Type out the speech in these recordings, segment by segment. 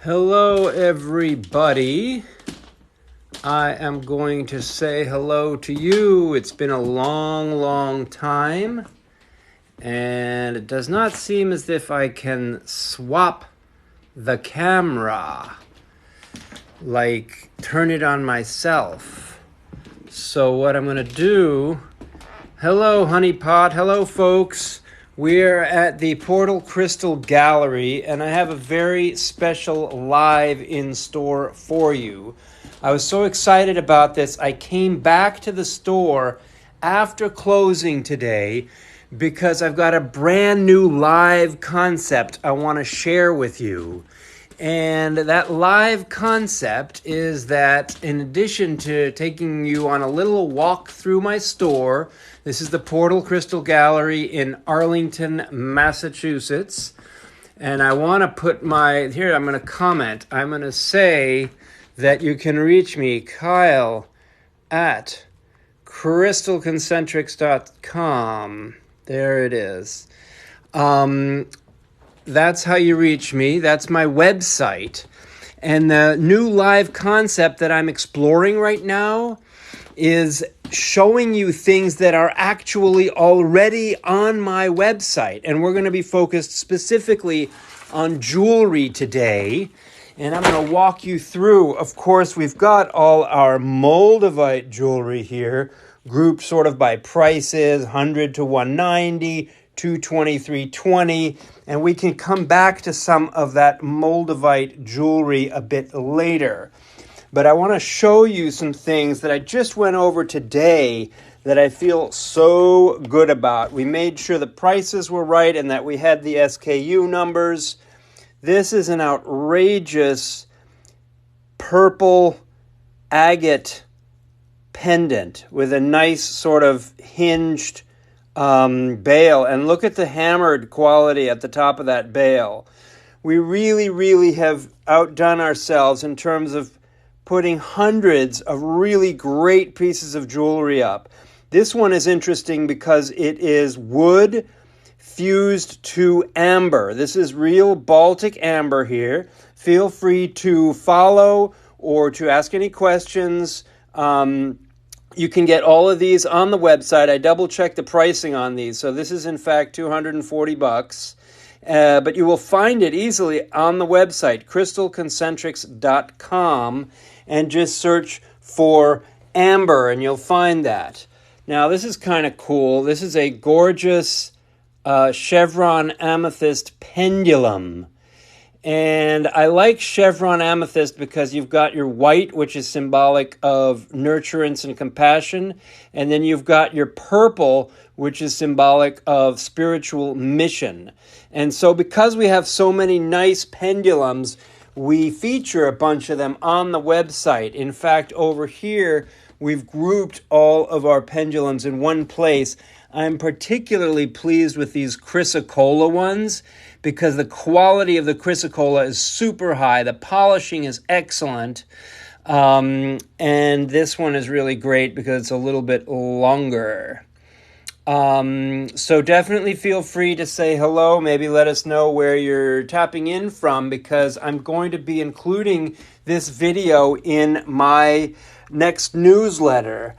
Hello, everybody. I am going to say hello to you. It's been a long time, and it does not seem as if I can swap the camera, like turn it on myself. So what I'm going to do, hello, honeypot, hello, folks. We're at the Portal Crystal Gallery, and I have a very special live in store for you. I was so excited about this. I came back to the store after closing today because I've got a brand new live concept I want to share with you. And that live concept is that in addition to taking you on a little walk through my store, this is the Portal Crystal Gallery in Arlington, Massachusetts. And I want to put I'm going to comment. I'm going to say that you can reach me, Kyle, at crystalconcentrics.com. There it is. That's how you reach me. That's my website. And the new live concept that I'm exploring right now is showing you things that are actually already on my website. And we're going to be focused specifically on jewelry today. And I'm going to walk you through. Of course, we've got all our Moldavite jewelry here, grouped sort of by prices, 100 to 190, 220, 320, and we can come back to some of that Moldavite jewelry a bit later. But I want to show you some things that I just went over today that I feel so good about. We made sure the prices were right and that we had the SKU numbers. This is an outrageous purple agate pendant with a nice sort of hinged bail, and look at the hammered quality at the top of that bail. We really have outdone ourselves in terms of putting hundreds of really great pieces of jewelry up. This one is interesting because it is wood fused to amber. This is real Baltic Amber here. Feel free to follow or to ask any questions. You can get all of these on the website. I double-checked the pricing on these. So this is, in fact, $240. But you will find it easily on the website, crystalconcentrics.com, and just search for amber, and you'll find that. Now, this is kind of cool. This is a gorgeous chevron amethyst pendulum. And I like chevron amethyst because you've got your white, which is symbolic of nurturance and compassion. And then you've got your purple, which is symbolic of spiritual mission. And so because we have so many nice pendulums, we feature a bunch of them on the website. In fact, over here, we've grouped all of our pendulums in one place. I'm particularly pleased with these chrysocolla ones because the quality of the chrysocolla is super high. The polishing is excellent. And this one is really great because it's a little bit longer. So definitely feel free to say hello. Maybe let us know where you're tapping in from because I'm going to be including this video in my next newsletter.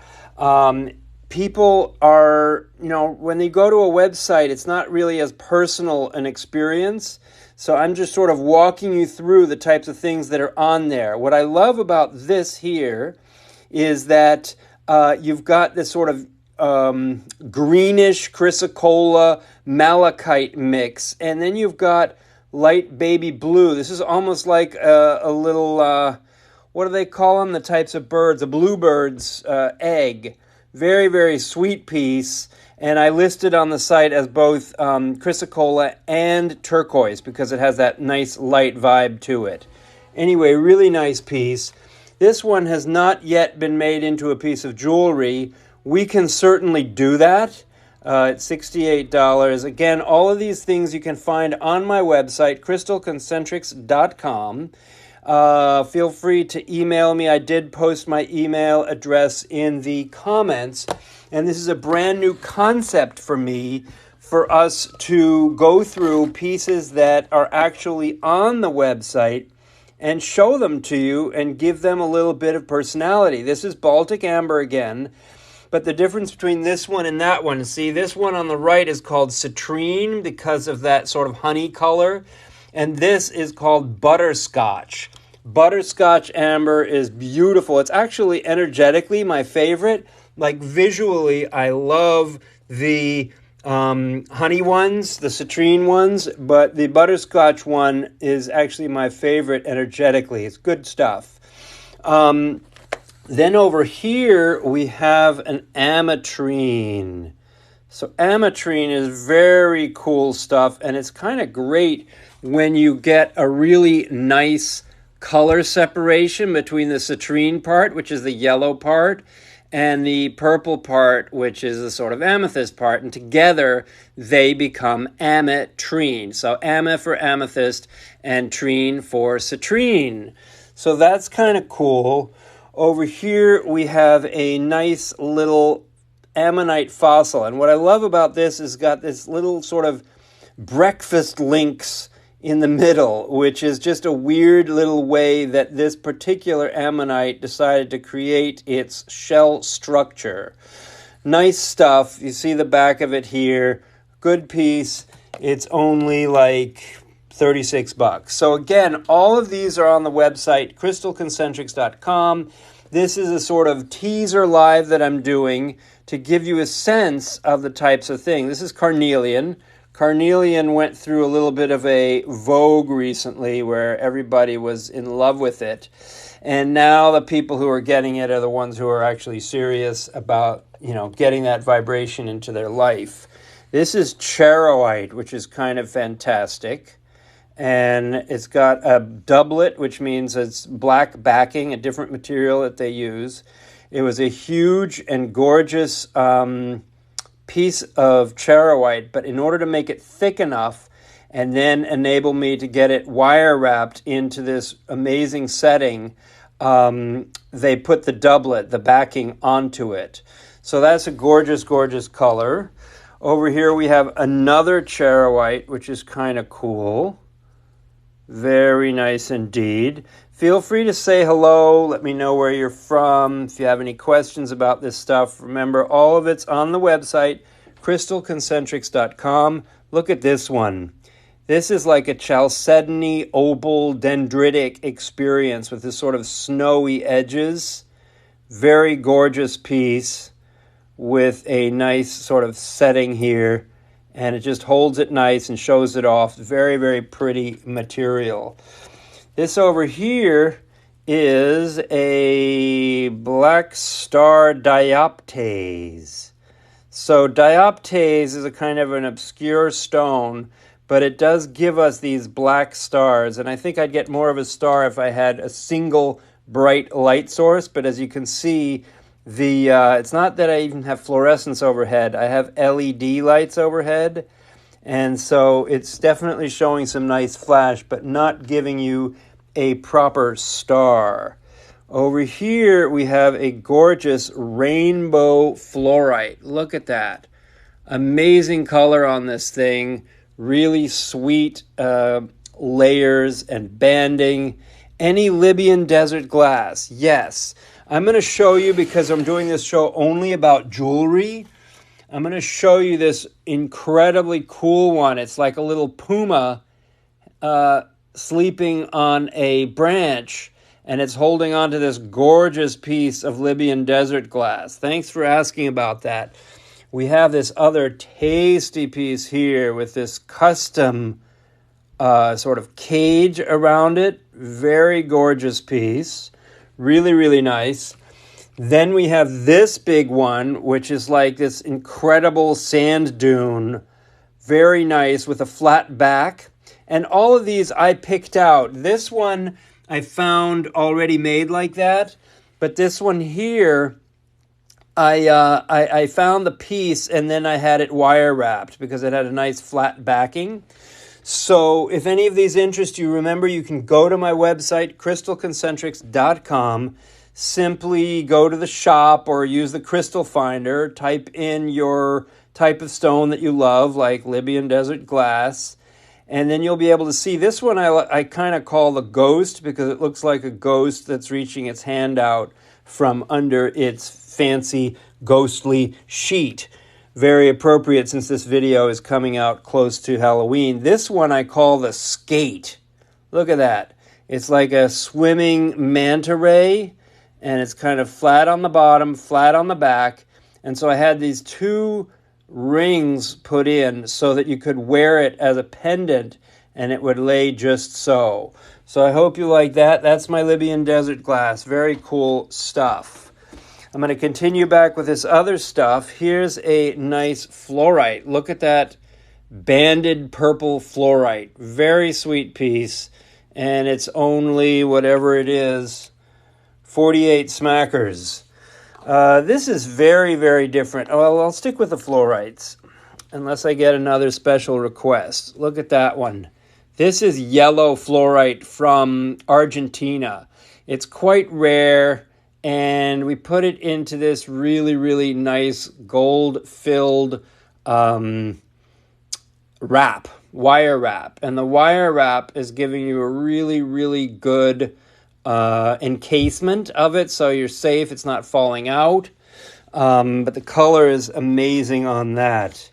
People are, when they go to a website, it's not really as personal an experience. So I'm just sort of walking you through the types of things that are on there. What I love about this here is that you've got this sort of greenish chrysocolla malachite mix. And then you've got light baby blue. This is almost like a little, what do they call them? The types of birds, a bluebird's egg. Very sweet piece, and I listed on the site as both chrysocolla and turquoise because it has that nice light vibe to it. Anyway, really nice piece. This one has not yet been made into a piece of jewelry. We can certainly do that. It's $68. Again, all of these things you can find on my website, crystalconcentrics.com. Feel free to email me. I did post my email address in the comments. And this is a brand new concept for me for us to go through pieces that are actually on the website and show them to you and give them a little bit of personality. This is Baltic Amber again, but the difference between this one and that one, see, this one on the right is called citrine because of that sort of honey color, and this is called butterscotch. Butterscotch amber is beautiful. It's actually energetically my favorite. Like visually, I love the honey ones, the citrine ones, but the butterscotch one is actually my favorite energetically. It's good stuff. Then over here, we have an ametrine. So ametrine is very cool stuff, and it's kind of great when you get a really nice color separation between the citrine part, which is the yellow part, and the purple part, which is the sort of amethyst part, and together they become ametrine. So ame for amethyst and trine for citrine. So that's kind of cool. Over here we have a nice little Ammonite fossil, and what I love about this is got this little sort of breakfast links in the middle, which is just a weird little way that this particular ammonite decided to create its shell structure. Nice stuff. You see the back of it here. Good piece. It's only like $36. So again, all of these are on the website, crystalconcentrics.com. This is a sort of teaser live that I'm doing to give you a sense of the types of things. This is carnelian. Carnelian went through a little bit of a vogue recently where everybody was in love with it. And now the people who are getting it are the ones who are actually serious about, getting that vibration into their life. This is charoite, which is kind of fantastic. And it's got a doublet, which means it's black backing, a different material that they use. It was a huge and gorgeous piece of charoite, but in order to make it thick enough and then enable me to get it wire wrapped into this amazing setting, they put the doublet, the backing, onto it. So that's a gorgeous, gorgeous color. Over here we have another charoite, which is kind of cool. Very nice indeed. Feel free to say hello. Let me know where you're from. If you have any questions about this stuff, remember all of it's on the website, crystalconcentrics.com. Look at this one. This is like a Chalcedony Opal dendritic experience with this sort of snowy edges. Very gorgeous piece with a nice sort of setting here. And it just holds it nice and shows it off. Very, very pretty material. This over here is a black star dioptase. So dioptase is a kind of an obscure stone, but it does give us these black stars. And I think I'd get more of a star if I had a single bright light source. But as you can see, it's not that I even have fluorescence overhead. I have LED lights overhead. And so it's definitely showing some nice flash, but not giving you a proper star. Over here, we have a gorgeous rainbow fluorite. Look at that. Amazing color on this thing. Really sweet layers and banding. Any Libyan desert glass? Yes. I'm going to show you, because I'm doing this show only about jewelry, I'm going to show you this incredibly cool one. It's like a little puma sleeping on a branch, and it's holding on to this gorgeous piece of Libyan desert glass. Thanks for asking about that. We have this other tasty piece here with this custom sort of cage around it. Very gorgeous piece. Really, really nice. Then we have this big one, which is like this incredible sand dune. Very nice with a flat back. And all of these I picked out. This one I found already made like that. But this one here, I found the piece and then I had it wire wrapped because it had a nice flat backing. So if any of these interest you, remember you can go to my website, crystalconcentrics.com. Simply go to the shop or use the crystal finder. Type in your type of stone that you love, like Libyan desert glass. And then you'll be able to see this one I kind of call the ghost, because it looks like a ghost that's reaching its hand out from under its fancy ghostly sheet. Very appropriate since this video is coming out close to Halloween. This one I call the skate. Look at that. It's like a swimming manta ray, and it's kind of flat on the bottom, flat on the back. And so I had these two rings put in so that you could wear it as a pendant and it would lay just so. So I hope you like that. That's my Libyan desert glass. Very cool stuff. I'm going to continue back with this other stuff. Here's a nice fluorite. Look at that banded purple fluorite. Very sweet piece. And it's only, whatever it is, 48 smackers. This is very, very different. Well, I'll stick with the fluorites unless I get another special request. Look at that one. This is yellow fluorite from Argentina. It's quite rare, and we put it into this really, really nice gold-filled wrap, wire wrap. And the wire wrap is giving you a really, really good encasement of it, so you're safe, it's not falling out. But the color is amazing on that.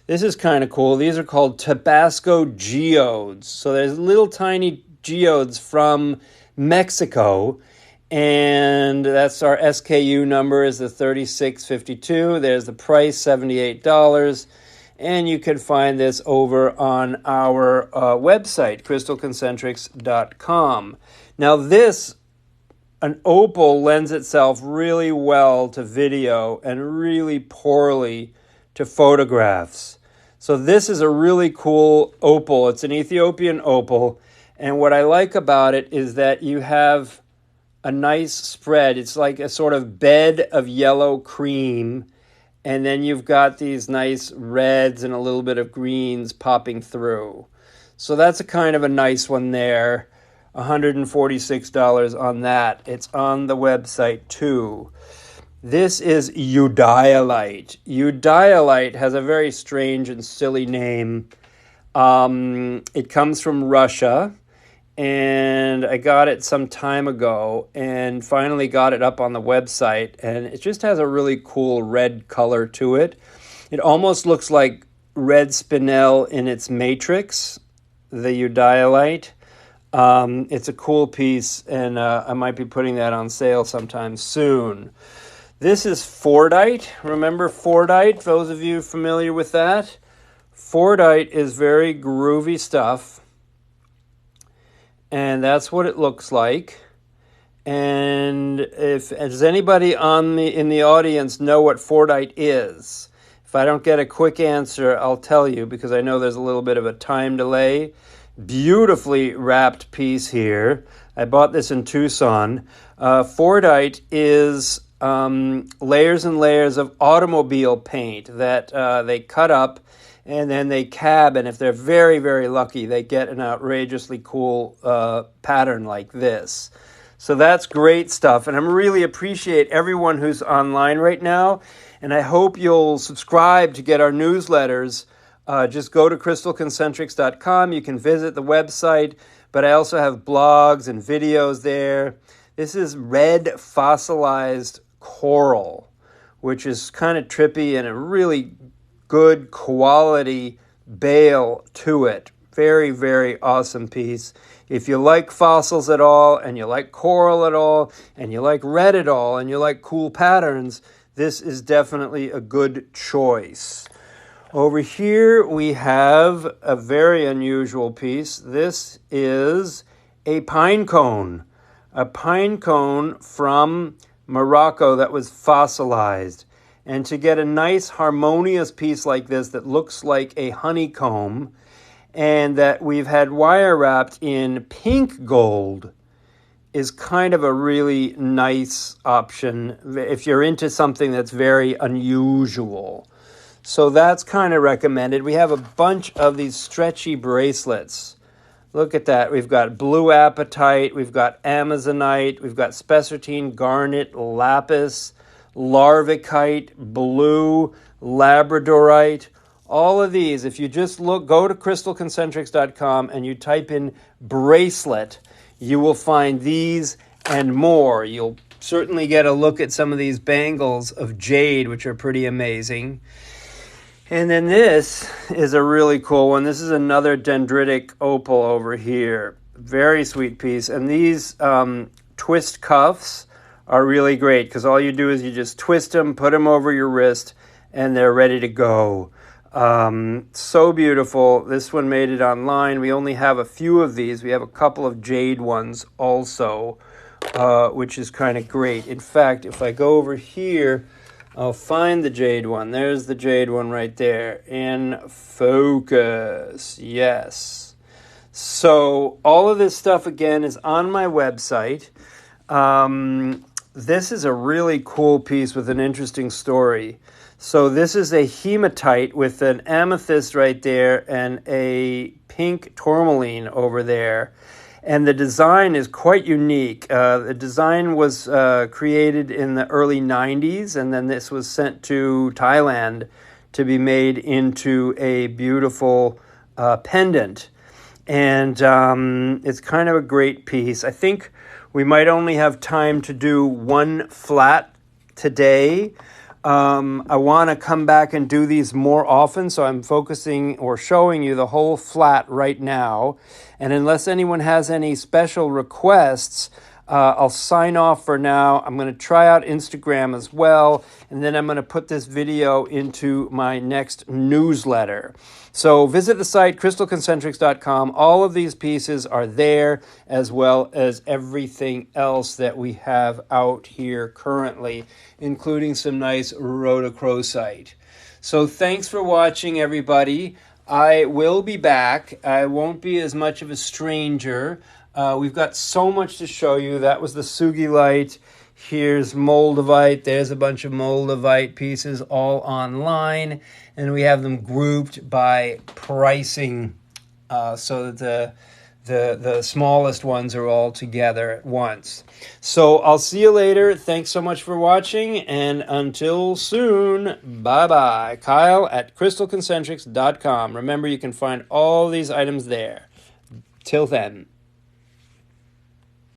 This is kind of cool. These are called Tabasco Geodes. So there's little tiny geodes from Mexico, and that's our SKU number is the 3652. There's the price, $78. And you can find this over on our website, crystalconcentrics.com. Now an opal lends itself really well to video and really poorly to photographs. So this is a really cool opal. It's an Ethiopian opal. And what I like about it is that you have a nice spread. It's like a sort of bed of yellow cream. And then you've got these nice reds and a little bit of greens popping through. So that's a kind of a nice one there. $146 on that. It's on the website too. This is Eudilite. Eudilite has a very strange and silly name. It comes from Russia, and I got it some time ago and finally got it up on the website, and it just has a really cool red color to it. It almost looks like red spinel in its matrix, the Eudilite. It's a cool piece, and I might be putting that on sale sometime soon. This is Fordite. Remember Fordite? Those of you familiar with that? Fordite is very groovy stuff, and that's what it looks like. And does anybody in the audience know what Fordite is? If I don't get a quick answer, I'll tell you, because I know there's a little bit of a time delay. Beautifully wrapped piece here. I bought this in Tucson. Fordite is layers and layers of automobile paint that they cut up and then they cab, and if they're very, very lucky, they get an outrageously cool pattern like this. So that's great stuff, and I really appreciate everyone who's online right now, and I hope you'll subscribe to get our newsletters. Just go to crystalconcentrics.com. You can visit the website, but I also have blogs and videos there. This is red fossilized coral, which is kind of trippy and a really good quality bale to it. Very, very awesome piece. If you like fossils at all, and you like coral at all, and you like red at all, and you like cool patterns, this is definitely a good choice. Over here we have a very unusual piece. This is a pine cone from Morocco that was fossilized. And to get a nice harmonious piece like this that looks like a honeycomb and that we've had wire wrapped in pink gold is kind of a really nice option if you're into something that's very unusual. So that's kind of recommended. We have a bunch of these stretchy bracelets. Look at that. We've got blue apatite, we've got amazonite, we've got spessartine, garnet, lapis, larvikite, blue, labradorite, all of these, if you just go to crystalconcentrics.com and you type in bracelet, you will find these and more. You'll certainly get a look at some of these bangles of jade, which are pretty amazing. And then this is a really cool one. This is another dendritic opal over here. Very sweet piece. And these twist cuffs are really great because all you do is you just twist them, put them over your wrist, and they're ready to go. So beautiful. This one made it online. We only have a few of these. We have a couple of jade ones also, which is kind of great. In fact, if I go over here, I'll find the jade one. There's the jade one right there. In focus. Yes. So all of this stuff, again, is on my website. This is a really cool piece with an interesting story. So this is a hematite with an amethyst right there and a pink tourmaline over there. And the design is quite unique. The design was created in the early 90s, and then this was sent to Thailand to be made into a beautiful pendant. And it's kind of a great piece. I think we might only have time to do one flat today. I want to come back and do these more often, so I'm focusing or showing you the whole flat right now. And unless anyone has any special requests, I'll sign off for now. I'm going to try out Instagram as well, and then I'm going to put this video into my next newsletter. So visit the site, crystalconcentrics.com. All of these pieces are there, as well as everything else that we have out here currently, including some nice rhodochrosite. So thanks for watching, everybody. I will be back. I won't be as much of a stranger. We've got so much to show you. That was the Eudilite. Here's Moldavite. There's a bunch of Moldavite pieces all online. And we have them grouped by pricing so that the smallest ones are all together at once. So I'll see you later. Thanks so much for watching. And until soon, bye-bye. Kyle at crystalconcentrics.com. Remember, you can find all these items there. Till then.